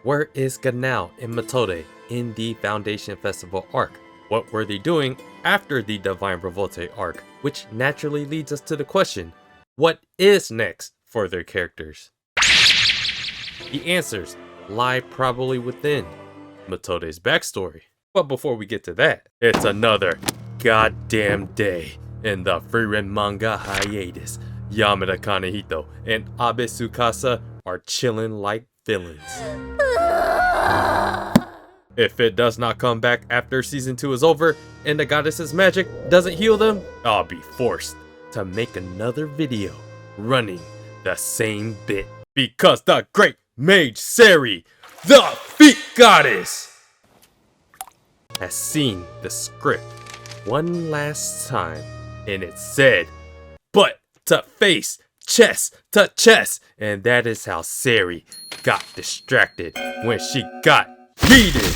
Where is Ganal and Methode in the Foundation Festival arc? What were they doing after the Divine Revolte arc? Which naturally leads us to the question, what is next for their characters? The answers lie probably within Methode's backstory. But before we get to that, it's another goddamn day in the Frieren Manga hiatus. Yamada Kanehito and Abe Tsukasa are chilling like villains. If it does not come back after season 2 is over and the goddess's magic doesn't heal them, I'll be forced to make another video running the same bit. Because the great Mage Serie, the feet goddess, has seen the script one last time and it said butt to face, chest to chest, and that is how Serie got distracted when she got heated.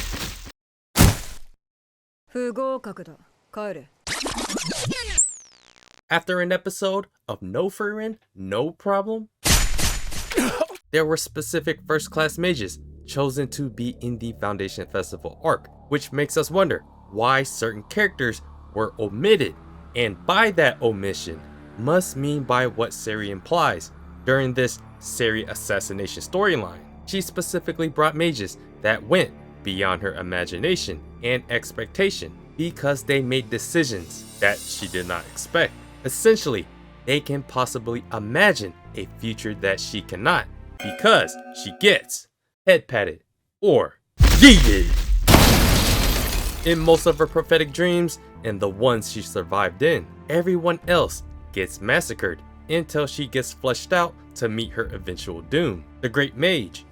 After an episode of no Frieren, no problem, there were specific first class mages chosen to be in the Foundation Festival arc, which makes us wonder why certain characters were omitted, and by that omission must mean by what Serie implies during this Serie assassination storyline. She specifically brought mages that went beyond her imagination and expectation because they made decisions that she did not expect. Essentially, they can possibly imagine a future that she cannot because she gets head patted or yeeted. In most of her prophetic dreams and the ones she survived in, everyone else gets massacred until she gets fleshed out to meet her eventual doom. The Great Mage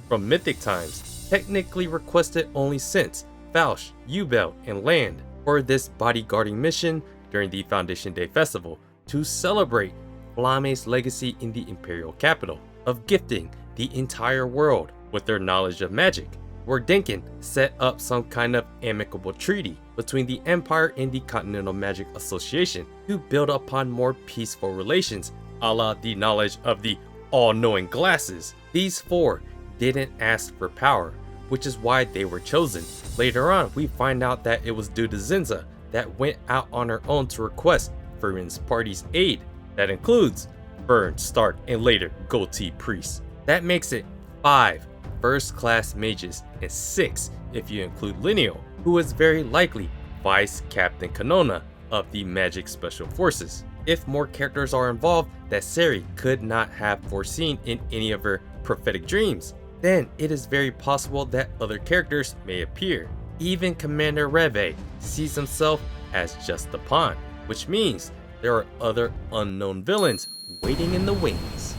from mythic times technically requested only Sense, Falsh, Ubel, and Land for this bodyguarding mission during the Foundation Day Festival to celebrate Flame's legacy in the Imperial capital of gifting the entire world with their knowledge of magic, where Denkin set up some kind of amicable treaty between the Empire and the Continental Magic Association to build upon more peaceful relations, a la the knowledge of the all-knowing glasses. These four didn't ask for power, which is why they were chosen. Later on, we find out that it was due to Zinza that went out on her own to request Frieren's party's aid. That includes Fern, Stark, and later Goatee Priest. That makes it 5 first-class mages and 6 if you include Lineal, who is very likely Vice Captain Kanona of the Magic Special Forces. If more characters are involved that Serie could not have foreseen in any of her prophetic dreams, then it is very possible that other characters may appear. Even Commander Reve sees himself as just a pawn, which means there are other unknown villains waiting in the wings.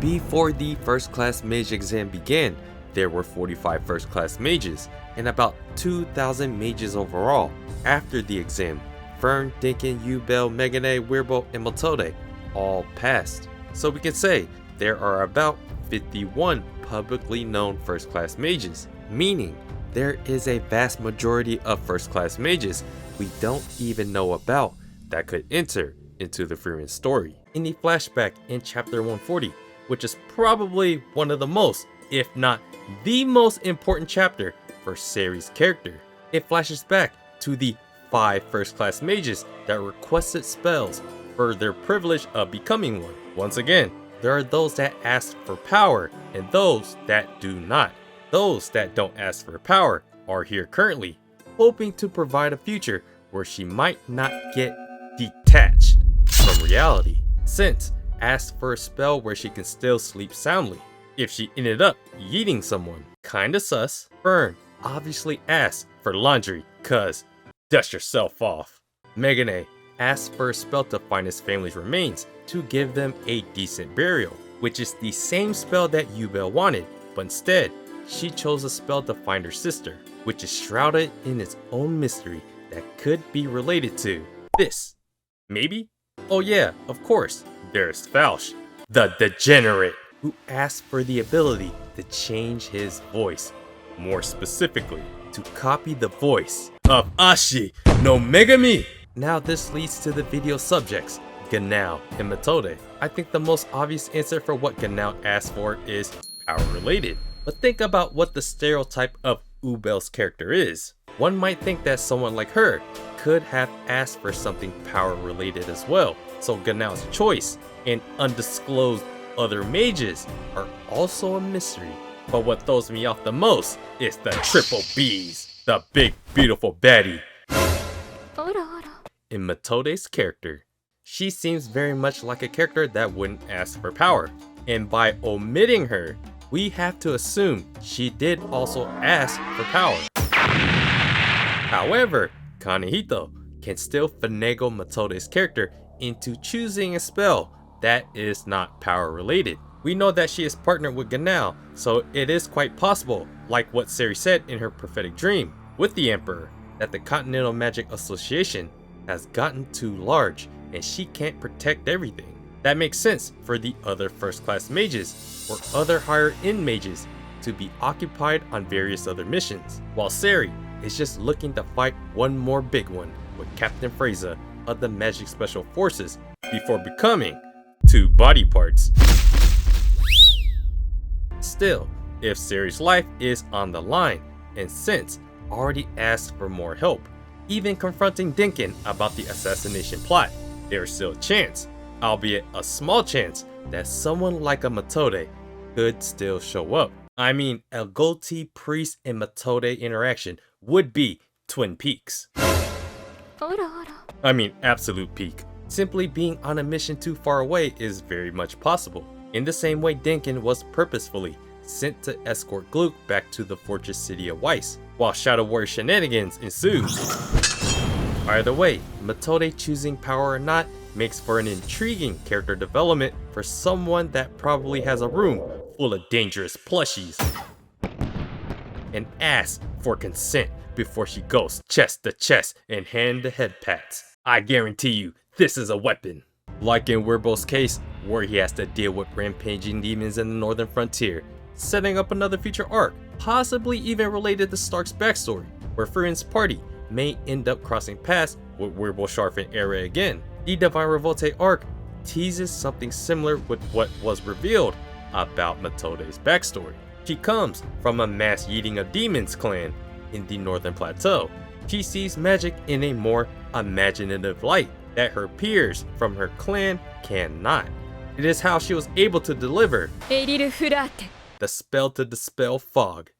Before the first class mage exam began, there were 45 first class mages and about 2,000 mages overall. After the exam, Fern, Dinkin, Ubel, Megane, Weirbo, and Methode all passed. So we can say there are about 51 publicly known first class mages, meaning there is a vast majority of first class mages we don't even know about that could enter into the Frieren story. In the flashback in chapter 140, which is probably one of the most, if not the most important chapter for Serie's character, it flashes back to the 5 first class mages that requested spells for their privilege of becoming one. Once again, there are those that ask for power and those that do not. Those that don't ask for power are here currently, hoping to provide a future where she might not get detached from reality. Sense asked for a spell where she can still sleep soundly if she ended up yeeting someone. Kinda sus. Fern obviously asked for laundry, cause dust yourself off. Megane asked for a spell to find his family's remains to give them a decent burial, which is the same spell that Ubel wanted, but instead she chose a spell to find her sister, which is shrouded in its own mystery that could be related to this. Maybe? Oh yeah, of course, there's Falsh, the degenerate, who asked for the ability to change his voice, more specifically, to copy the voice of Ashi no Megami. Now this leads to the video subjects, Ganal and Methode. I think the most obvious answer for what Ganal asked for is power related. But think about what the stereotype of Ubel's character is. One might think that someone like her could have asked for something power related as well. So Ganal's choice and undisclosed other mages are also a mystery. But what throws me off the most is the triple B's, the big beautiful baddie. In Methode's character, she seems very much like a character that wouldn't ask for power. And by omitting her, we have to assume she did also ask for power. However, Kanehito can still finagle Methode's character into choosing a spell that is not power related. We know that she is partnered with Ganal, so it is quite possible, like what Serie said in her prophetic dream with the Emperor, that the Continental Magic Association has gotten too large and she can't protect everything. That makes sense for the other first class mages or other higher end mages to be occupied on various other missions, while Serie is just looking to fight one more big one with Captain Frieza of the Magic Special Forces before becoming 2 body parts. Still, if Serie's life is on the line and Sense already asked for more help, even confronting Denkin about the assassination plot, there's still a chance, albeit a small chance, that someone like a Methode could still show up. I mean, a goatee priest and Methode interaction would be Twin Peaks. I mean, absolute peak. Simply being on a mission too far away is very much possible. In the same way Denkin was purposefully sent to escort Gluck back to the fortress city of Weiss, while Shadow Warrior shenanigans ensued. Either way, Methode choosing power or not makes for an intriguing character development for someone that probably has a room full of dangerous plushies and asks for consent before she goes chest to chest and hand to head pats. I guarantee you, this is a weapon. Like in Werebo's case, where he has to deal with rampaging demons in the northern frontier, setting up another future arc, possibly even related to Stark's backstory, where Frieren's party may end up crossing paths with Werebo Sharf and Era again. The Divine Revolte Arc teases something similar with what was revealed about Methode's backstory. She comes from a mass eating of demons clan in the Northern Plateau. She sees magic in a more imaginative light that her peers from her clan cannot. It is how she was able to deliver the spell to dispel fog.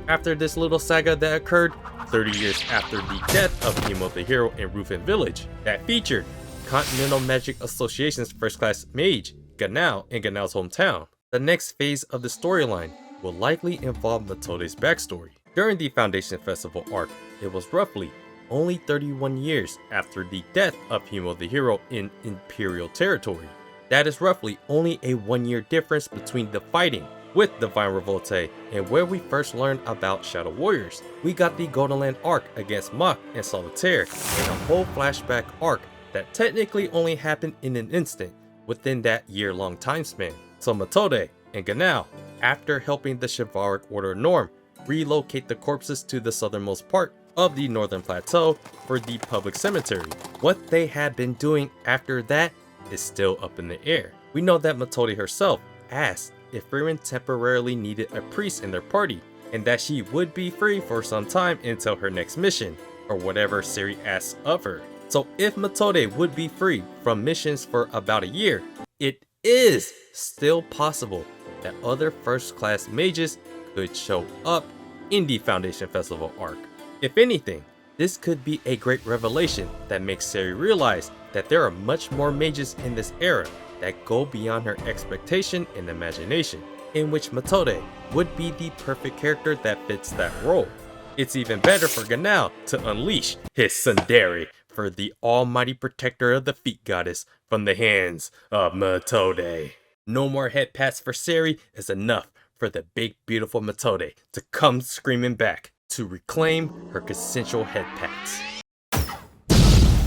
After this little saga that occurred 30 years after the death of Himmel the Hero in Rufin Village, that featured Continental Magic Association's first class mage, Ganal, in Ganal's hometown, the next phase of the storyline will likely involve Methode's backstory. During the Foundation Festival arc, it was roughly only 31 years after the death of Himmel the Hero in Imperial territory. That is roughly only a 1-year difference between the fighting with Divine Revolte and where we first learned about Shadow Warriors. We got the Ganal Arc against Mage and Solitaire, and a whole flashback arc that technically only happened in an instant within that year-long time span. So Methode and Ganal, after helping the Chivalric Order of Norm relocate the corpses to the southernmost part of the Northern Plateau for the public cemetery, what they had been doing after that is still up in the air. We know that Methode herself asked if Frieren temporarily needed a priest in their party, and that she would be free for some time until her next mission, or whatever Serie asks of her. So if Methode would be free from missions for about a year, it is still possible that other first class mages could show up in the Foundation Festival arc. If anything, this could be a great revelation that makes Serie realize that there are much more mages in this era that go beyond her expectation and imagination, in which Methode would be the perfect character that fits that role. It's even better for Ganal to unleash his tsundere for the almighty protector of the feet goddess from the hands of Methode. No more head pats for Serie is enough for the big beautiful Methode to come screaming back to reclaim her consensual head pats.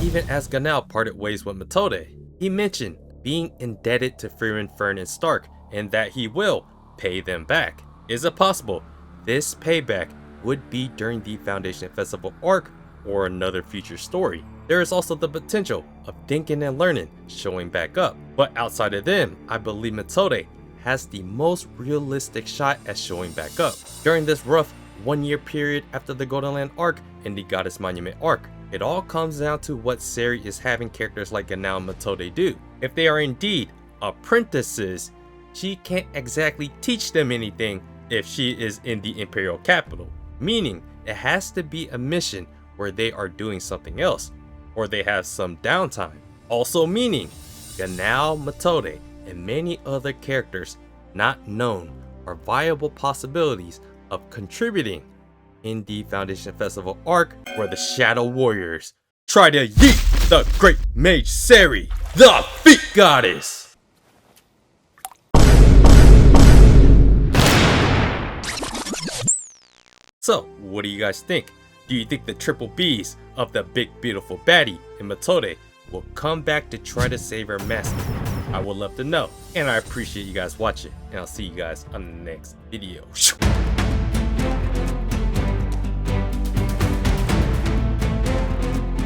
Even as Ganal parted ways with Methode, he mentioned being indebted to Frieren, Fern, and Stark, and that he will pay them back. Is it possible this payback would be during the Foundation Festival arc or another future story? There is also the potential of Thinking and Learning showing back up, but outside of them, I believe Methode has the most realistic shot at showing back up. During this rough 1 year period after the Golden Land arc and the Goddess Monument arc, it all comes down to what Serie is having characters like Ganal and Methode do. If they are indeed apprentices, she can't exactly teach them anything if she is in the Imperial capital, meaning it has to be a mission where they are doing something else, or they have some downtime. Also meaning, Ganal, Methode, and many other characters not known are viable possibilities of contributing in the Foundation Festival arc where the Shadow Warriors try to yeet the great mage Serie, the Feet Goddess. So, what do you guys think? Do you think the triple B's of the big beautiful baddie in Methode will come back to try to save her master? I would love to know, and I appreciate you guys watching, and I'll see you guys on the next video.